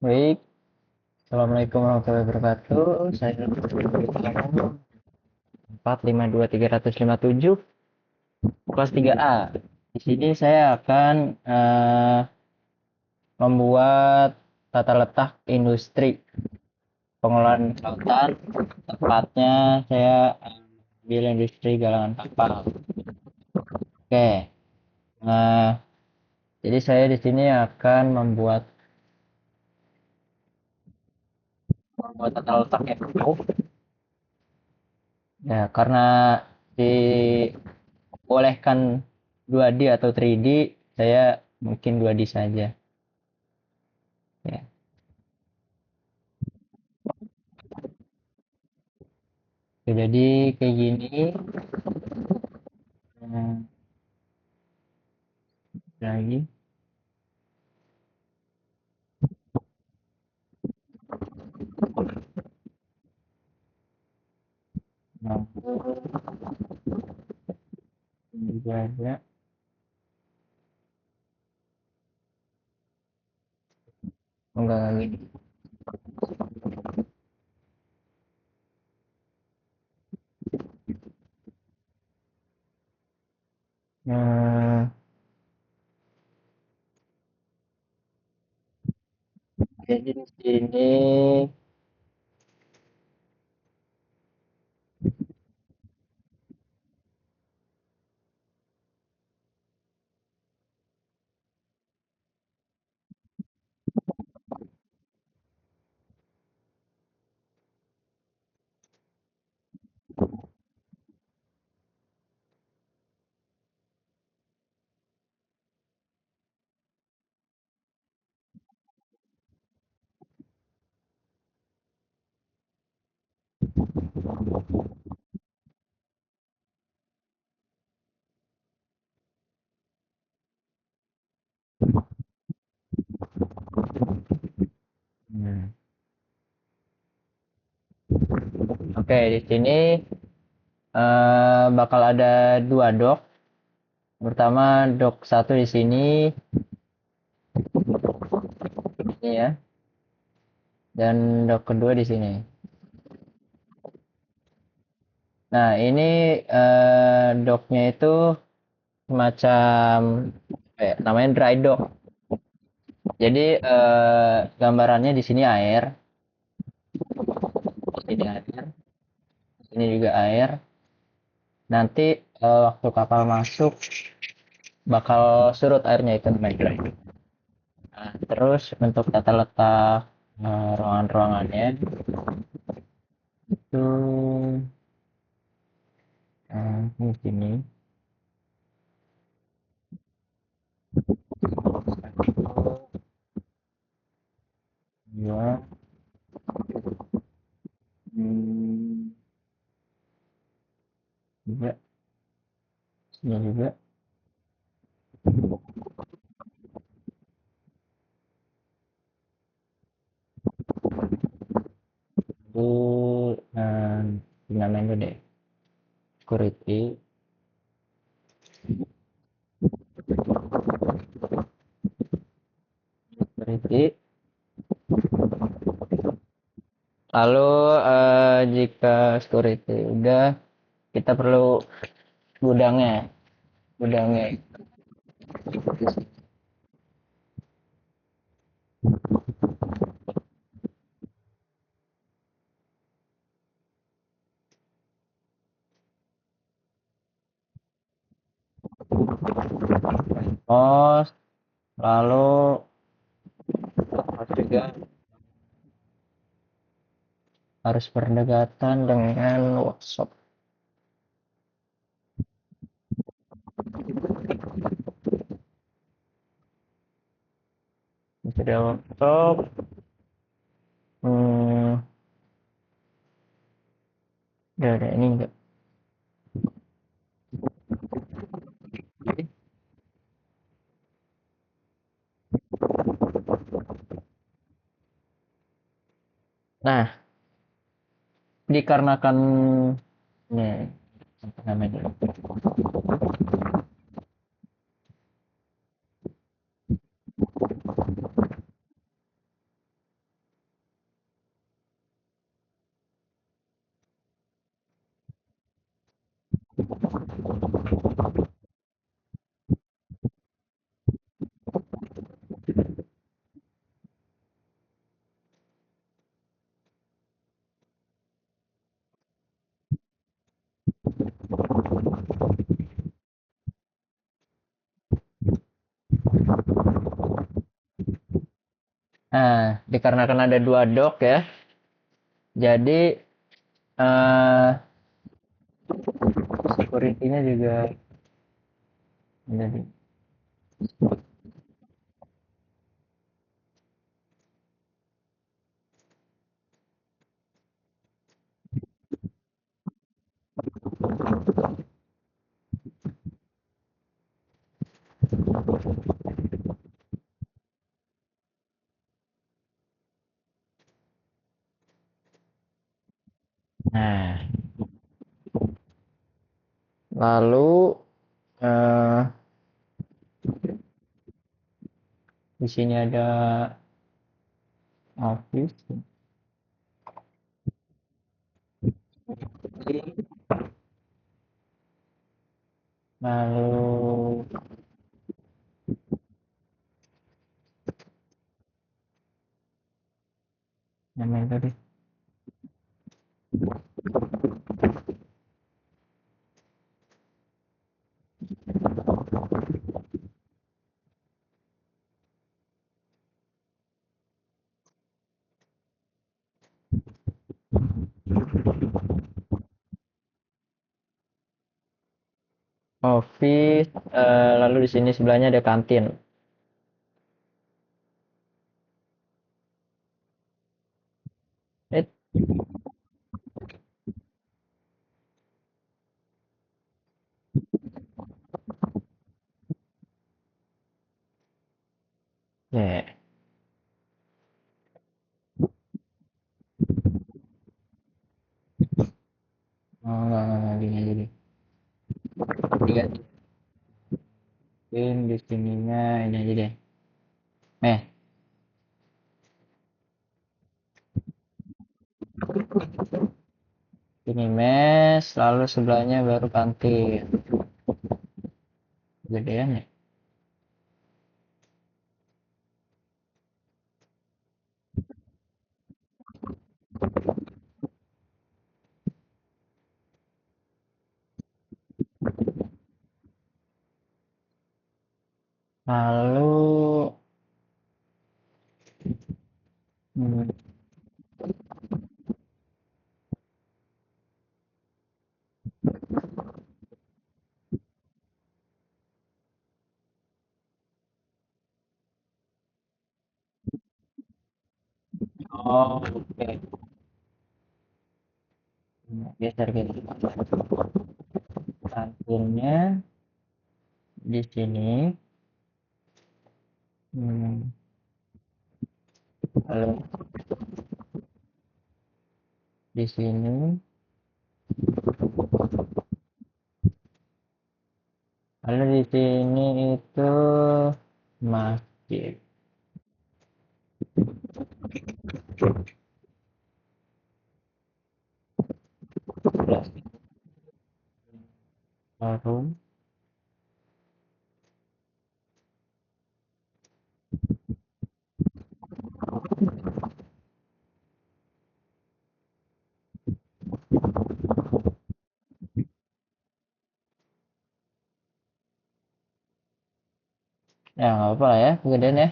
Baik, Assalamualaikum warahmatullahi wabarakatuh. Saya 452357 kelas 3A. Di sini saya akan membuat tata letak industri pengelolaan kelautan. Tepatnya saya ambil industri galangan kapal. Oke. Nah, jadi saya di sini akan membuat tata letak yang jauh. Ya, karena dibolehkan 2D atau 3D, saya mungkin 2D saja. Ya. Oke, jadi kayak gini. Hmm, lagi. Nah, ini juga ada. Enggak gini. Nah, jadi di sini. Hmm. Oke, di sini bakal ada dua dock. Pertama, dock satu di sini, ini ya, dan dock kedua di sini. Nah, ini docknya itu semacam namanya dry dock. Jadi gambarannya di sini air, di sini air, di sini juga air. Nanti waktu kapal masuk bakal surut airnya, itu namanya dry dock. Nah, terus untuk tata letak ruangan-ruangannya itu di sini. Satu, dua, tiga, sini juga. Itu eh, namanya itu deh, security. Security. Lalu jika security udah, kita perlu gudangnya. Gudangnya. Pos, lalu harus juga harus berdekatan dengan workshop. Sudah workshop. Hmm, udah ini enggak. Nah, dikarenakan nih apa namanya, Nah, dikarenakan ada dua dock ya, jadi eh security-nya juga jadi. Nah, lalu eh di sini ada office, lalu namanya tadi office, lalu di sini sebelahnya ada kantin. Eh, ya, oh, enggak, gini aja deh. Digantiin di sininya ini aja deh. Eh, ini mes, lalu sebelahnya baru kantin. Gedean ya. Lalu, hmm, oh, oke. Geser gitu. Kantinnya di sini. Hmm, lalu di sini. Lalu di sini itu masjid. Warung. Ya, nggak apa lah ya, kegedean ya.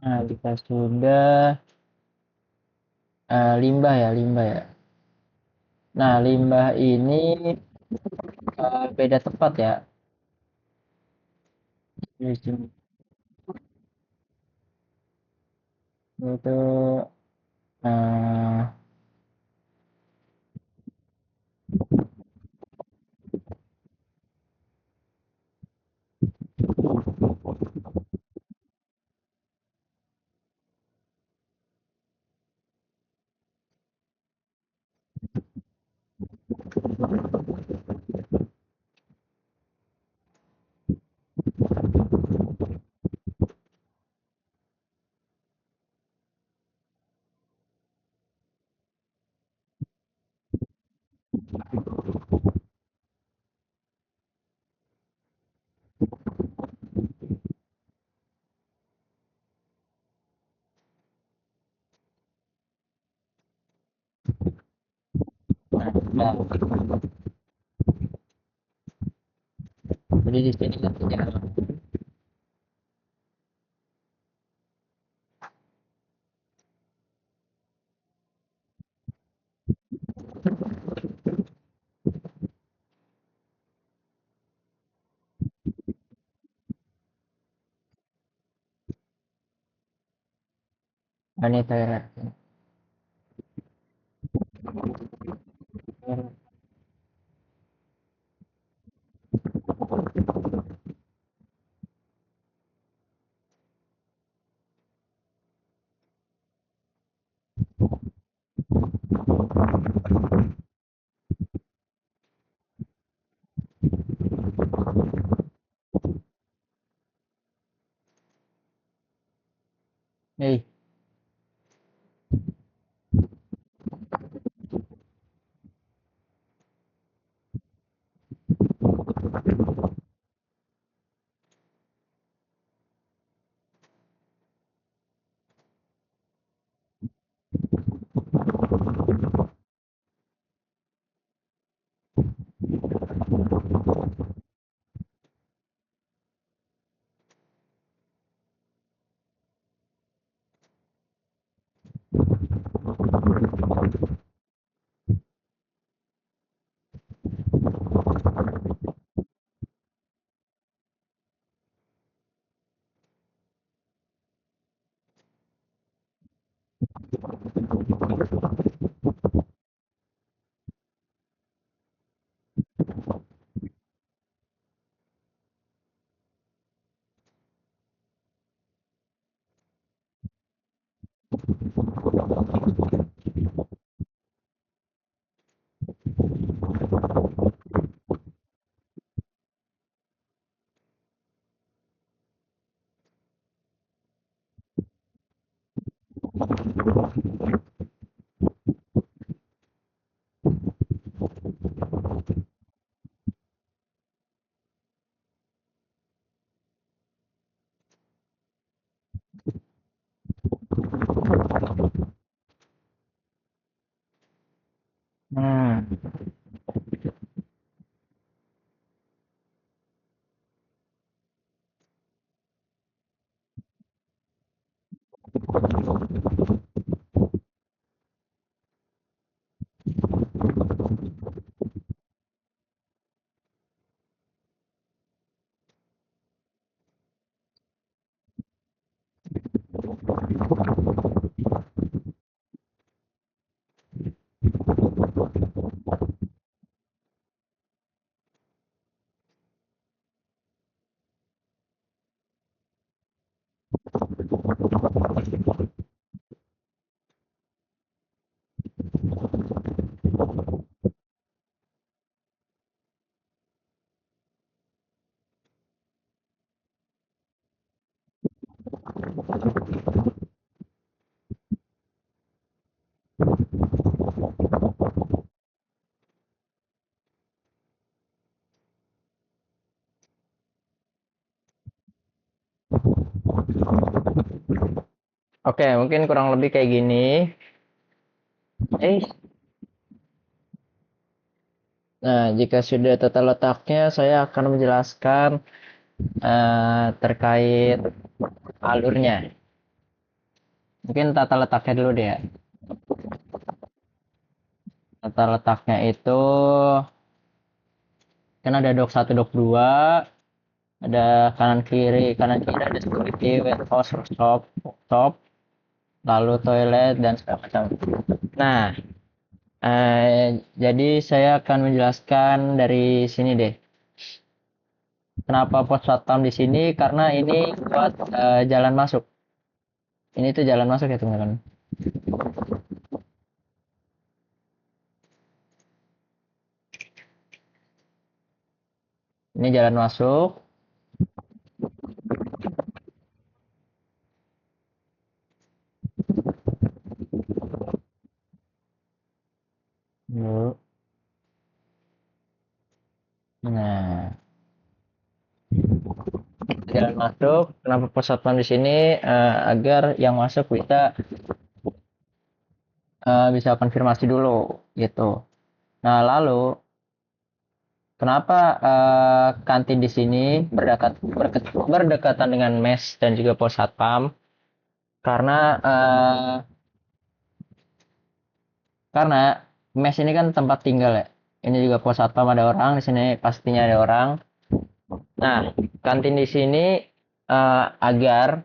Nah, jika sudah limbah ya, limbah ya. Nah, limbah ini beda tempat ya. Di sini itu eh, Jadi di sini nantinya ini toilet. Nih, hmm. Oke, mungkin kurang lebih kayak gini. Eh, nah, jika sudah tata letaknya, saya akan menjelaskan terkait alurnya. Mungkin tata letaknya dulu deh ya. Tata letaknya itu kan ada dok satu, dok 2, ada kanan kiri ada security, warehouse, shop, lalu toilet dan segala macam. Nah, jadi saya akan menjelaskan dari sini deh. Kenapa pos satpam di sini? Karena ini buat jalan masuk. Ini tuh jalan masuk ya teman-teman. Ini jalan masuk. Nah, jalan masuk. Kenapa pos satpam di sini? Agar yang masuk bisa konfirmasi dulu, gitu. Nah, lalu kenapa kantin di sini berdekatan dengan mes dan juga pos satpam? Karena karena mes ini kan tempat tinggal ya. Ini juga pos satpam ada orang, di sini pastinya ada orang. Nah, kantin di sini agar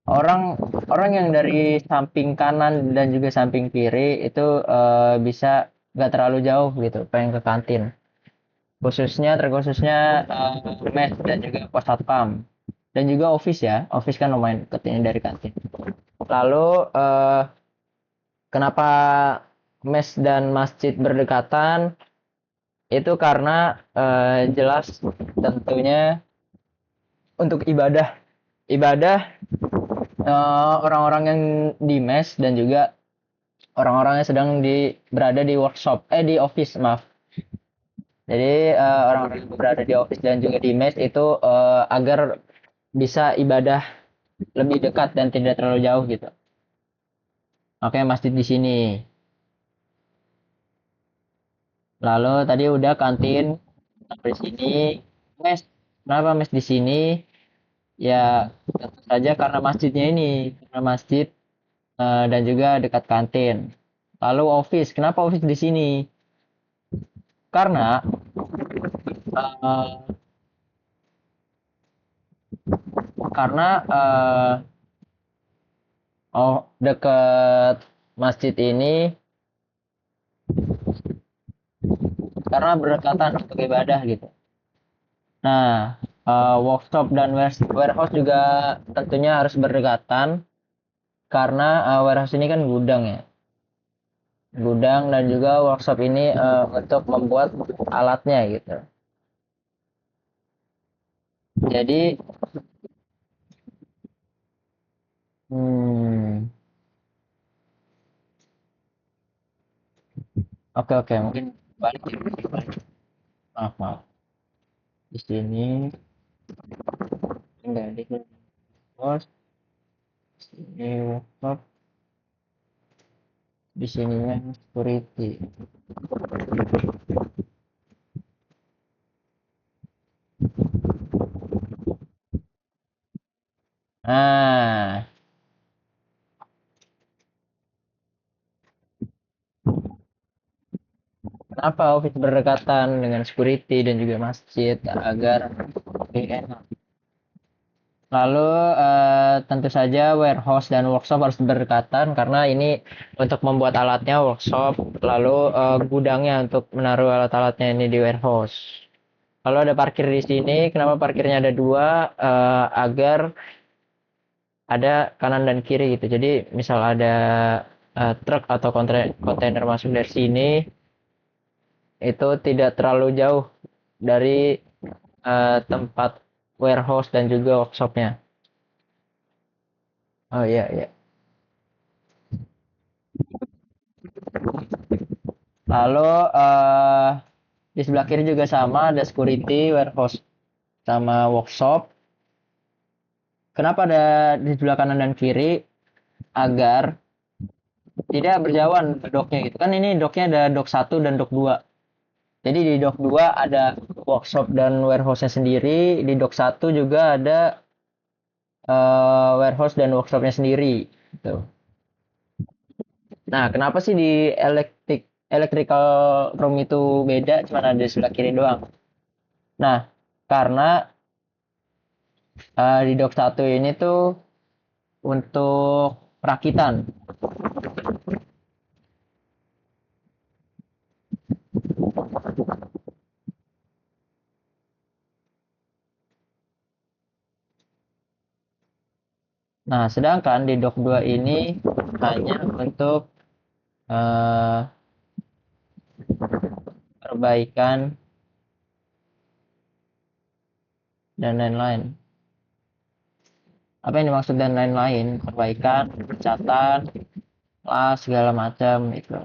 orang orang yang dari samping kanan dan juga samping kiri itu bisa nggak terlalu jauh gitu, pengen ke kantin. Terkhususnya mes dan juga pos satpam dan juga office ya. Office kan lumayan deket ini dari kantin. Lalu kenapa mes dan masjid berdekatan? Itu karena jelas tentunya untuk ibadah. Ibadah orang-orang yang di mes dan juga orang-orang yang sedang berada di di office, maaf. Jadi orang-orang yang berada di office dan juga di mes itu agar bisa ibadah lebih dekat dan tidak terlalu jauh gitu. Makanya masjid di sini. Lalu tadi udah kantin sampai sini. Mes, kenapa mes di sini? Ya tentu saja karena masjidnya ini, karena masjid dan juga dekat kantin. Lalu office, kenapa office di sini? Karena uh, karena dekat masjid ini karena berdekatan untuk ibadah gitu. Nah, workshop dan warehouse juga tentunya harus berdekatan karena warehouse ini kan gudang ya. Gudang dan juga workshop ini untuk membuat alatnya gitu. Jadi, hmm, oke oke mungkin balik ya, balik. Maaf maaf. Di sini enggak di workshop, di workshop, di sininya security. Nah, kenapa office berdekatan dengan security dan juga masjid agar lebih enak? Lalu tentu saja warehouse dan workshop harus berdekatan karena ini untuk membuat alatnya workshop, lalu gudangnya untuk menaruh alat-alatnya ini di warehouse. Lalu ada parkir di sini. Kenapa parkirnya ada dua? Agar ada kanan dan kiri gitu. Jadi misal ada truk atau kontainer masuk dari sini, itu tidak terlalu jauh dari tempat warehouse dan juga workshopnya. Oh iya iya. Lalu di sebelah kiri juga sama ada security, warehouse sama workshop. Kenapa ada di sebelah kanan dan kiri? Agar tidak berjauhan doknya gitu. Kan ini doknya ada dok satu dan dok 2. Jadi di dok 2 ada workshop dan warehouse-nya sendiri, di dok satu juga ada warehouse dan workshopnya sendiri gitu. Nah, kenapa sih di electrical room itu beda, cuma ada di sebelah kiri doang? Nah, karena di dok satu ini tuh untuk perakitan. Nah, sedangkan di dok 2 ini hanya untuk eh, perbaikan dan lain-lain. Apa yang dimaksud dan lain-lain? Perbaikan, pencatan, las, segala macam itu.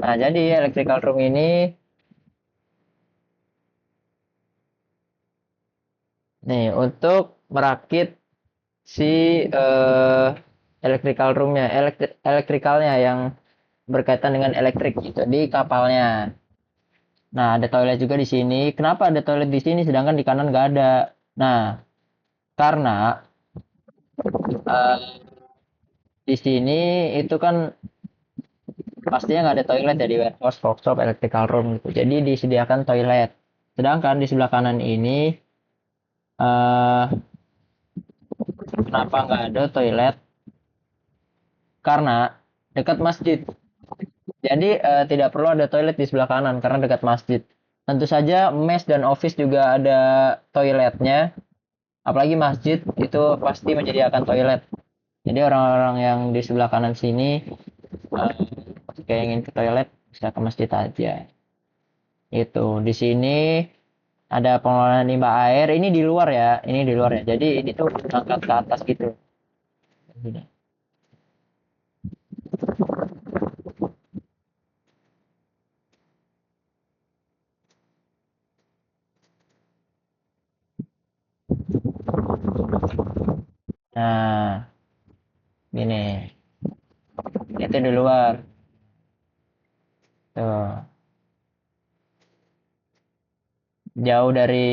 Nah, jadi electrical room ini nih untuk merakit si electrical roomnya, elektrikalnya yang berkaitan dengan elektrik gitu di kapalnya. Nah, ada toilet juga di sini. Kenapa ada toilet di sini sedangkan di kanan nggak ada? Nah, karena eh, di sini itu kan pastinya nggak ada toilet ya di warehouse, workshop, electrical room gitu. Jadi disediakan toilet. Sedangkan di sebelah kanan ini eh, kenapa nggak ada toilet? Karena dekat masjid. Jadi tidak perlu ada toilet di sebelah kanan karena dekat masjid. Tentu saja mes dan office juga ada toiletnya. Apalagi masjid itu pasti menyediakan toilet. Jadi orang-orang yang di sebelah kanan sini jika ingin ke toilet bisa ke masjid aja. Itu di sini ada pengelolaan limbah air. Ini di luar ya. Ini di luar ya. Jadi ini tuh angkat ke atas gitu. Nah, ini itu di luar. Tuh. Jauh dari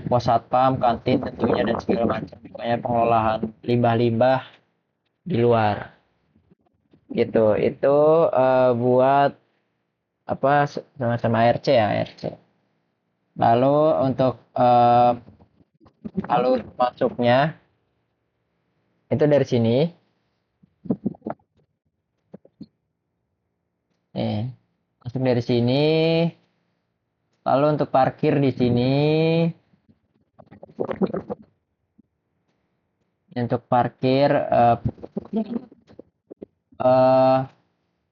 pos satpam, kantin tentunya dan segala macam. Pokoknya pengelolaan limbah-limbah di luar. Gitu. Itu buat apa semacam ARC ya, ARC. Lalu untuk alur masuknya itu dari sini. Nih, masuk dari sini. Lalu untuk parkir di sini, untuk parkir eh,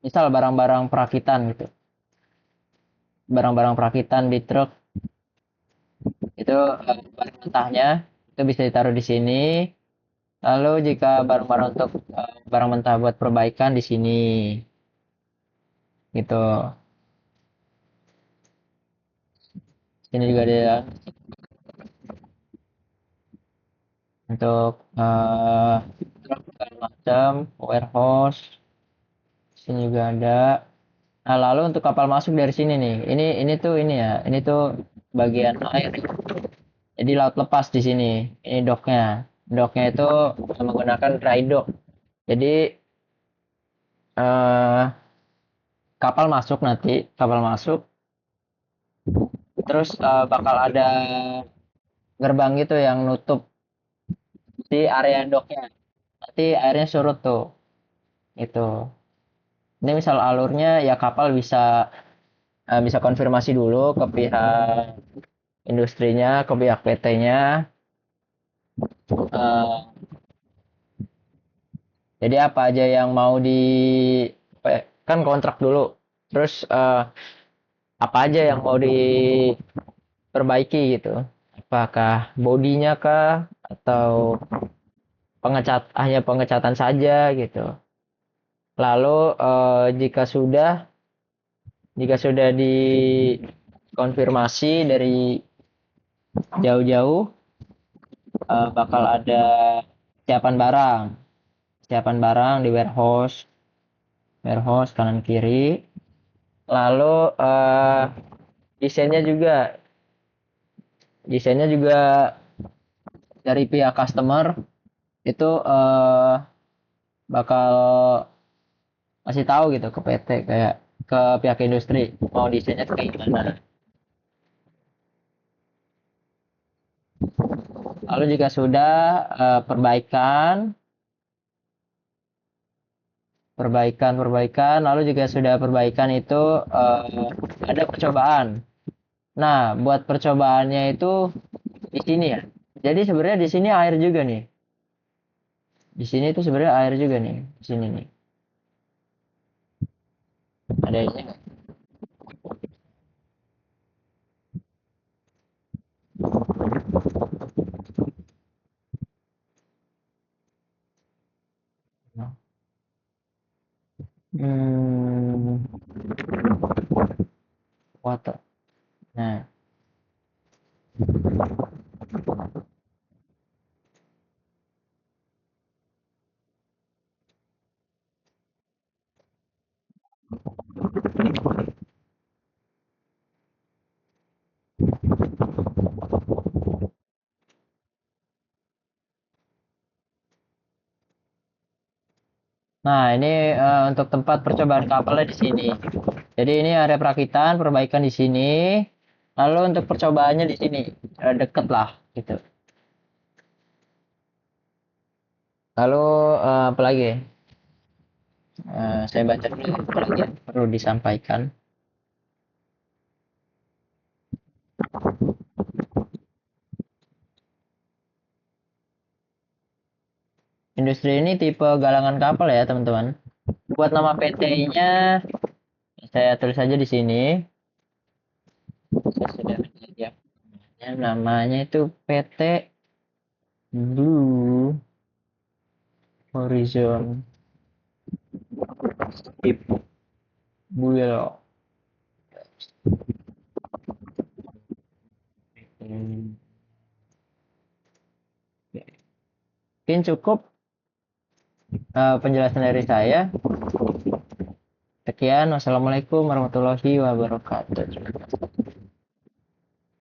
misal barang-barang perakitan gitu. Barang-barang perakitan di truk itu barang mentahnya itu bisa ditaruh di sini. Lalu jika barang-barang untuk barang mentah buat perbaikan di sini gitu. Sini juga ada untuk truk segala macam, warehouse. Sini juga ada. Nah, lalu untuk kapal masuk dari sini nih. Ini tuh ini ya. Ini tuh bagian air. Jadi laut lepas di sini. Ini docknya. Docknya itu menggunakan dry dock. Jadi eh, kapal masuk nanti, kapal masuk. Terus bakal ada gerbang gitu yang nutup di area docknya. Nanti airnya surut tuh. Itu. Ini misal alurnya ya kapal bisa konfirmasi dulu ke pihak industrinya, ke pihak PT-nya. Jadi apa aja yang mau kan kontrak dulu. Terus apa aja yang mau diperbaiki gitu. Apakah bodinya kah atau hanya pengecatan saja gitu. Lalu jika sudah dikonfirmasi dari jauh-jauh bakal ada siapan barang. Siapan barang di warehouse kanan kiri. Lalu desainnya juga desainnya juga dari pihak customer itu bakal kasih tahu gitu ke PT kayak ke pihak industri mau desainnya kayak gimana. Lalu jika sudah perbaikan, lalu jika sudah perbaikan itu ada percobaan. Nah, buat percobaannya itu di sini ya. Jadi sebenarnya di sini air juga nih. Di sini tuh sebenarnya air juga nih. Di sini nih. Ada ini nggak? Hmm, water. Nah, Nah, ini untuk tempat percobaan kapalnya di sini. Jadi ini area perakitan, perbaikan di sini. Lalu untuk percobaannya di sini, deket lah gitu. Lalu apa lagi? Saya baca dulu ya, apa lagi yang perlu disampaikan. Industri ini tipe galangan kapal ya, teman-teman. Buat nama PT-nya, saya tulis aja di sini. Saya sudah menyiapkan. Namanya itu PT Blue Horizon Ship Bull. Mungkin cukup penjelasan dari saya. Sekian, wassalamualaikum warahmatullahi wabarakatuh.